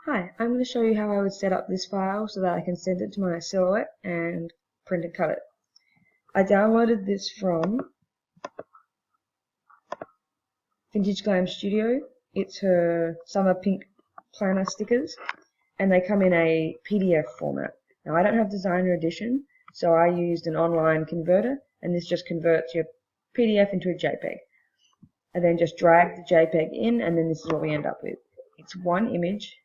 Hi, I'm going to show you how I would set up this file so that I can send it to my Silhouette and print and cut it. I downloaded this from Vintage Glam Studio. It's her summer pink planner stickers and they come in a PDF format. Now I don't have Designer Edition, so I used an online converter and this just converts your PDF into a Jpeg. I then just drag the Jpeg in and then this is what we end up with. It's one image.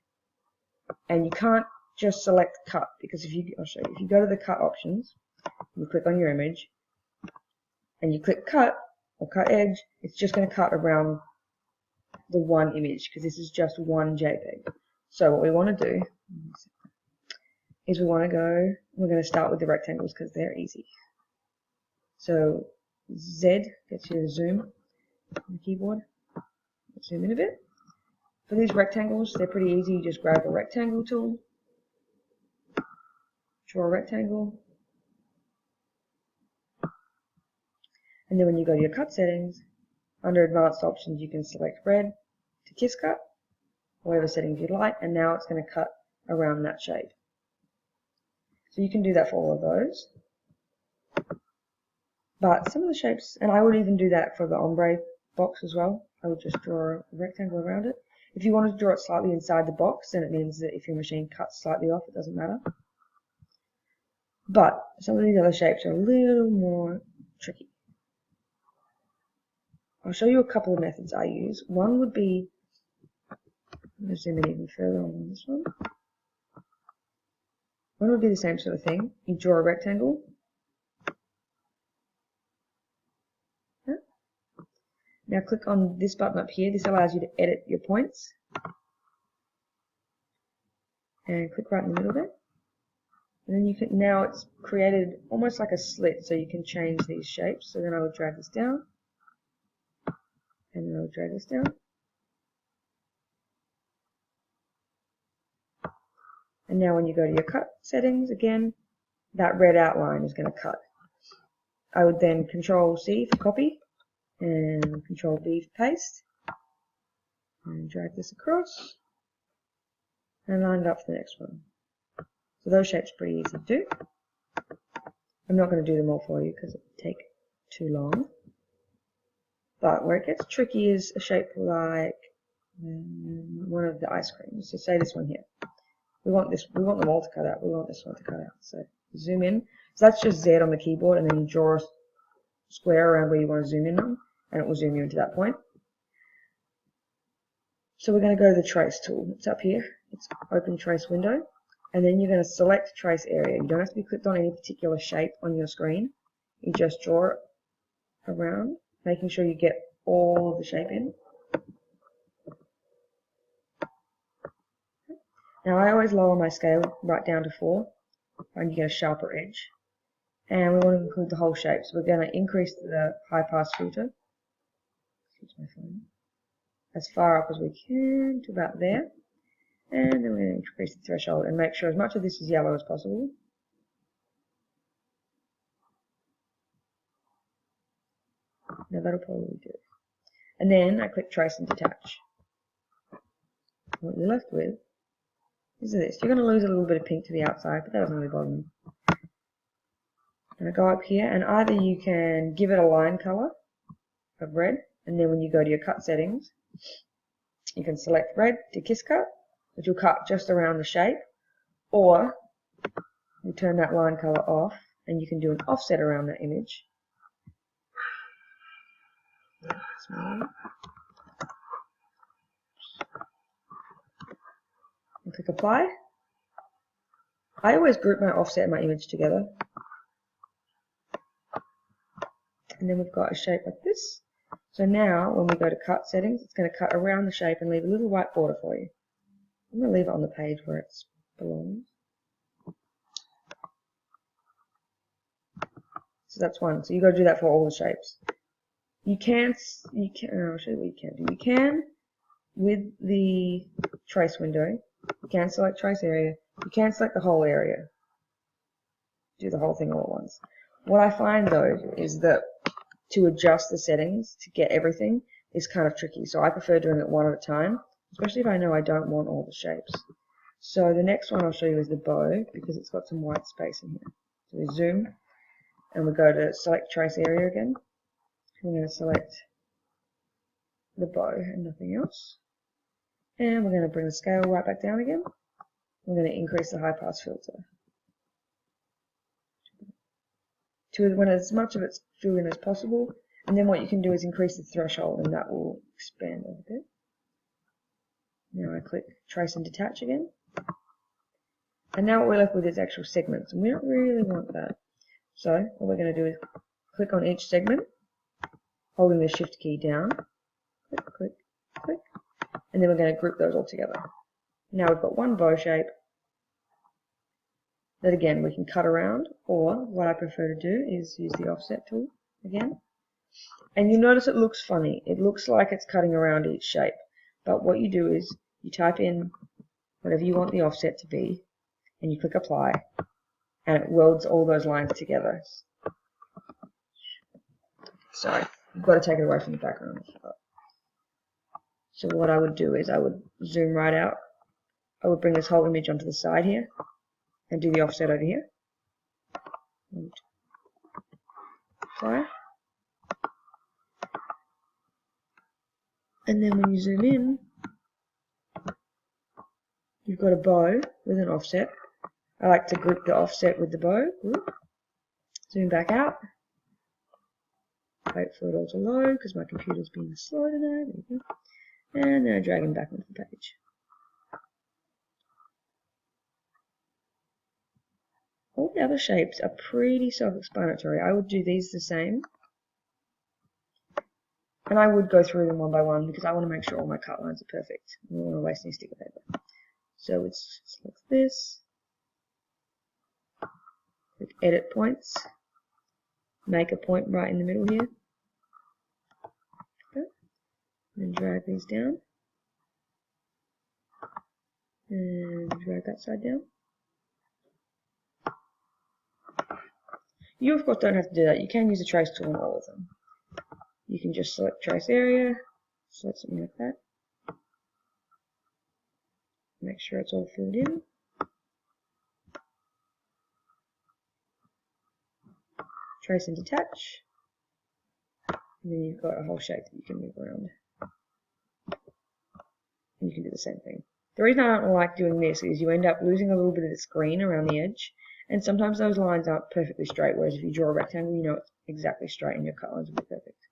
And you can't just select cut because I'll show you. If you go to the cut options, you click on your image, and you click cut or cut edge, it's just going to cut around the one image because this is just one JPEG. So what we want to do is we're going to start with the rectangles because they're easy. So Z gets you to zoom on the keyboard. Let's zoom in a bit. For these rectangles, they're pretty easy. You just grab the rectangle tool, draw a rectangle, and then when you go to your cut settings, under advanced options you can select red to kiss cut, whatever settings you'd like, and now it's going to cut around that shape. So you can do that for all of those. But some of the shapes, and I would even do that for the ombre box as well, I would just draw a rectangle around it. If you wanted to draw it slightly inside the box, then it means that if your machine cuts slightly off, it doesn't matter. But some of these other shapes are a little more tricky. I'll show you a couple of methods I use. One would be, I'm going to zoom in even further on this one. One would be the same sort of thing. You draw a rectangle. Now click on this button up here. This allows you to edit your points. And click right in the middle there. And then you can, now it's created almost like a slit, so you can change these shapes. So then I would drag this down. And then I would drag this down. And now when you go to your cut settings, again, that red outline is going to cut. I would then Control C for copy. And Control V for paste, and drag this across, and line it up for the next one. So those shapes are pretty easy to do. I'm not going to do them all for you because it would take too long. But where it gets tricky is a shape like one of the ice creams. So say this one here. We want them all to cut out. We want this one to cut out. So zoom in. So that's just Z on the keyboard, and then you draw a square around where you want to zoom in on. And it will zoom you into that point. So we're going to go to the trace tool. It's up here. It's open trace window. And then you're going to select trace area. You don't have to be clicked on any particular shape on your screen. You just draw it around, making sure you get all of the shape in. Now I always lower my scale right down to 4, and you get a sharper edge. And we want to include the whole shape. So we're going to increase the high pass filter. My phone, as far up as we can to about there, and then we're going to increase the threshold and make sure as much of this is yellow as possible. Now that'll probably do. And then I click trace and detach. What you're left with is this. You're going to lose a little bit of pink to the outside, but that doesn't really bother me. And I go up here, and either you can give it a line color of red, and then when you go to your cut settings, you can select red to kiss cut, which will cut just around the shape, or you turn that line color off, and you can do an offset around that image. And click apply. I always group my offset and my image together. And then we've got a shape like this. So now, when we go to cut settings, it's going to cut around the shape and leave a little white border for you. I'm going to leave it on the page where it belongs. So that's one. So you've got to do that for all the shapes. I'll show you what you can do. You can, with the trace window, you can select trace area. You can select the whole area. Do the whole thing all at once. What I find though is that to adjust the settings to get everything is kind of tricky, so I prefer doing it one at a time, especially if I know I don't want all the shapes. So the next one I'll show you is the bow, because it's got some white space in here. So we zoom and we go to select trace area again. We're going to select the bow and nothing else. And we're going to bring the scale right back down again. We're going to increase the high pass filter to when as much of it's filled in as possible. And then what you can do is increase the threshold, and that will expand a bit. Now I click trace and detach again. And now what we're left with is actual segments, and we don't really want that. So what we're going to do is click on each segment, holding the shift key down, click, click, click, and then we're going to group those all together. Now we've got one bow shape that again we can cut around, or what I prefer to do is use the offset tool again. And you notice it looks funny. It looks like it's cutting around each shape, but what you do is you type in whatever you want the offset to be, and you click apply, and it welds all those lines together. Sorry, you've got to take it away from the background. So what I would do is I would zoom right out. I would bring this whole image onto the side here and do the offset over here. And apply. And then when you zoom in, you've got a bow with an offset. I like to group the offset with the bow. Zoom back out. Wait for it all to load because my computer's being slow today. There you go. And then I drag them back onto the page. All the other shapes are pretty self-explanatory. I would do these the same. And I would go through them one by one because I want to make sure all my cut lines are perfect. I don't want to waste any sticker paper. So it's select this. Click edit points. Make a point right in the middle here. Okay. And drag these down. And drag that side down. You of course don't have to do that. You can use a trace tool on all of them. You can just select trace area, select something like that. Make sure it's all filled in. Trace and detach. And then you've got a whole shape that you can move around. And you can do the same thing. The reason I don't like doing this is you end up losing a little bit of the screen around the edge. And sometimes those lines aren't perfectly straight, whereas if you draw a rectangle, you know it's exactly straight and your cut lines will be perfect.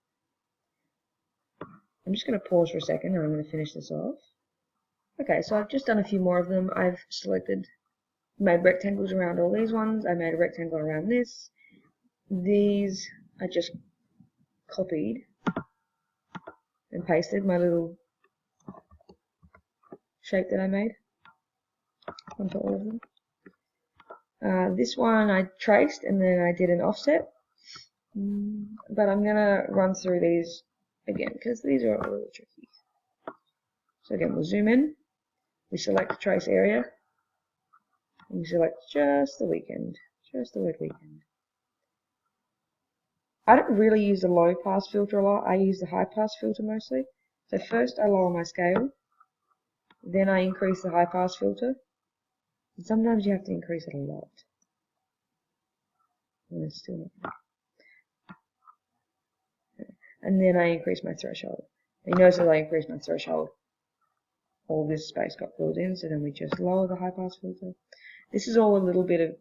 I'm just going to pause for a second and I'm going to finish this off. Okay, so I've just done a few more of them. I've made rectangles around all these ones. I made a rectangle around this. These I just copied and pasted my little shape that I made onto all of them. This one I traced and then I did an offset, but I'm going to run through these again because these are a little tricky. So again, we'll zoom in, we select the trace area, and we select just the weekend, just the word weekend. I don't really use the low pass filter a lot, I use the high pass filter mostly. So first I lower my scale, then I increase the high pass filter, and sometimes you have to increase it a lot. And then I increase my threshold. And you notice as I increase my threshold, all this space got filled in, so then we just lower the high pass filter. This is all a little bit of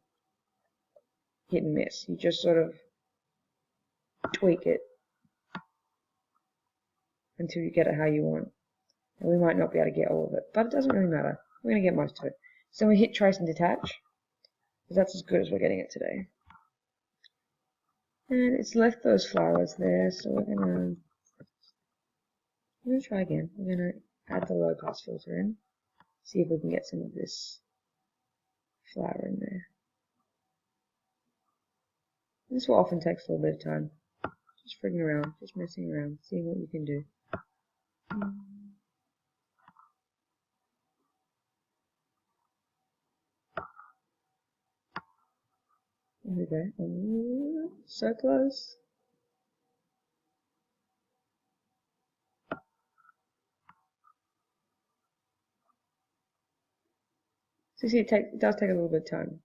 hit and miss. You just sort of tweak it until you get it how you want. And we might not be able to get all of it, but it doesn't really matter. We're going to get most of it. So we hit trace and detach, because that's as good as we're getting it today. And it's left those flowers there, so we're going to try again. We're going to add the low pass filter in, see if we can get some of this flower in there. This will often take a little bit of time. Just frigging around, just messing around, seeing what you can do. There we go. So close. So you see, it does take a little bit of time.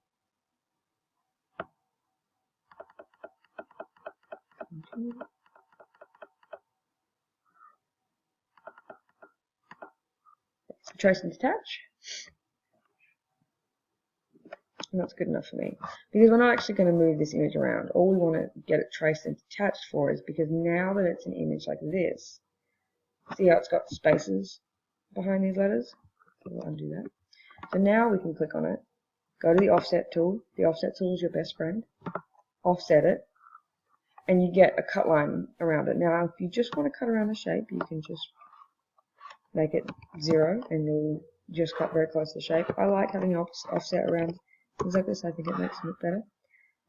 So trace and detach. And that's good enough for me. Because we're not actually going to move this image around. All we want to get it traced and detached for is because now that it's an image like this, see how it's got spaces behind these letters? So we'll undo that. So now we can click on it, go to the offset tool. The offset tool is your best friend. Offset it, and you get a cut line around it. Now, if you just want to cut around the shape, you can just make it 0, and you'll just cut very close to the shape. I like having an offset around things like this. I think it makes it look better.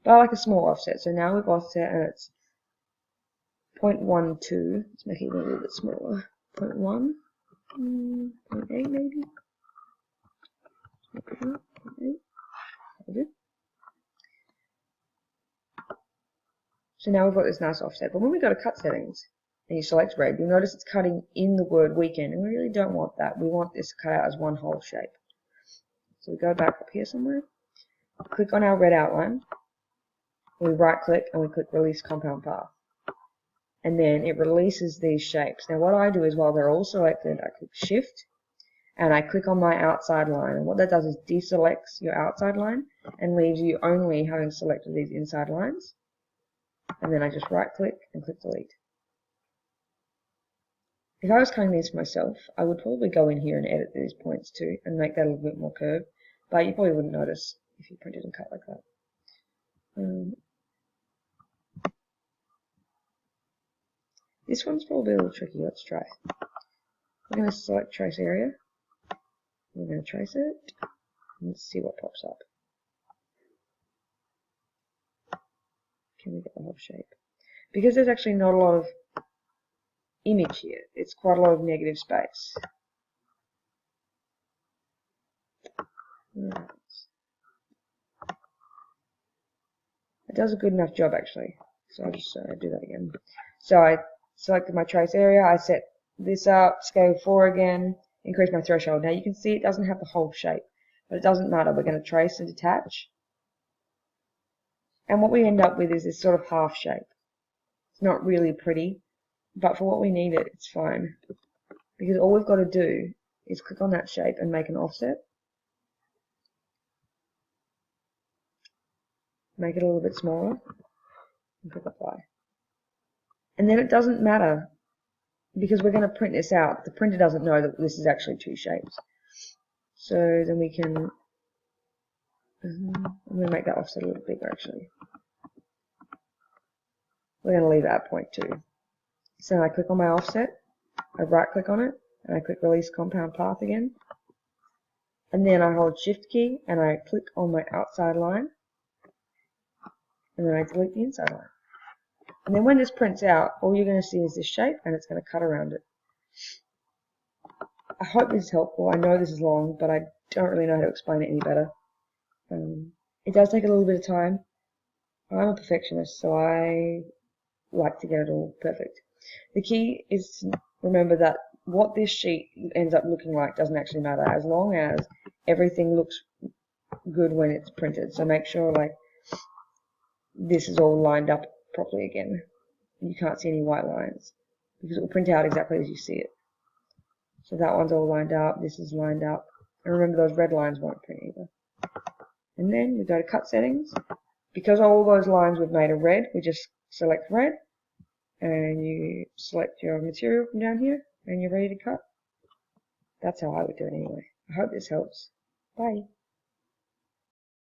But I like a small offset. So now we've offset, and it's 0.12. Let's make it a little bit smaller. 0.1, 0.8 maybe. 0.8. So now we've got this nice offset. But when we go to cut settings and you select red, you'll notice it's cutting in the word weekend, and we really don't want that. We want this cut out as one whole shape. So we go back up here somewhere, click on our red outline, we right click and we click release compound path. And then it releases these shapes. Now what I do is while they're all selected, I click shift and I click on my outside line. And what that does is deselects your outside line and leaves you only having selected these inside lines. And then I just right click and click delete. If I was cutting these for myself, I would probably go in here and edit these points too and make that a little bit more curved, but you probably wouldn't notice if you printed and cut like that. This one's probably a little tricky. Let's try. We're going to select trace area. We're going to trace it. And let's see what pops up. Can we get the whole shape? Because there's actually not a lot of image here, it's quite a lot of negative space. Right. It does a good enough job actually. So I'll just do that again. So I selected my trace area, I set this up, scale 4 again, increase my threshold. Now you can see it doesn't have the whole shape, but it doesn't matter. We're going to trace and detach. And what we end up with is this sort of half shape. It's not really pretty, but for what we need it's fine. Because all we've got to do is click on that shape and make an offset. Make it a little bit smaller and click apply. And then it doesn't matter because we're going to print this out. The printer doesn't know that this is actually 2 shapes. So then we can, I'm going to make that offset a little bigger actually. We're going to leave it at 0.2. So I click on my offset, I right click on it, and I click release compound path again. And then I hold shift key and I click on my outside line. And then I delete the inside line. And then when this prints out, all you're going to see is this shape and it's going to cut around it. I hope this is helpful. I know this is long, but I don't really know how to explain it any better. It does take a little bit of time. I'm a perfectionist, so I like to get it all perfect. The key is to remember that what this sheet ends up looking like doesn't actually matter, as long as everything looks good when it's printed. So make sure like this is all lined up properly again. You can't see any white lines because it will print out exactly as you see it. So that one's all lined up, this is lined up. And remember those red lines won't print either. And then we go to cut settings. Because all those lines we've made are red, we just select red and you select your material from down here and you're ready to cut. That's how I would do it anyway. I hope this helps. Bye.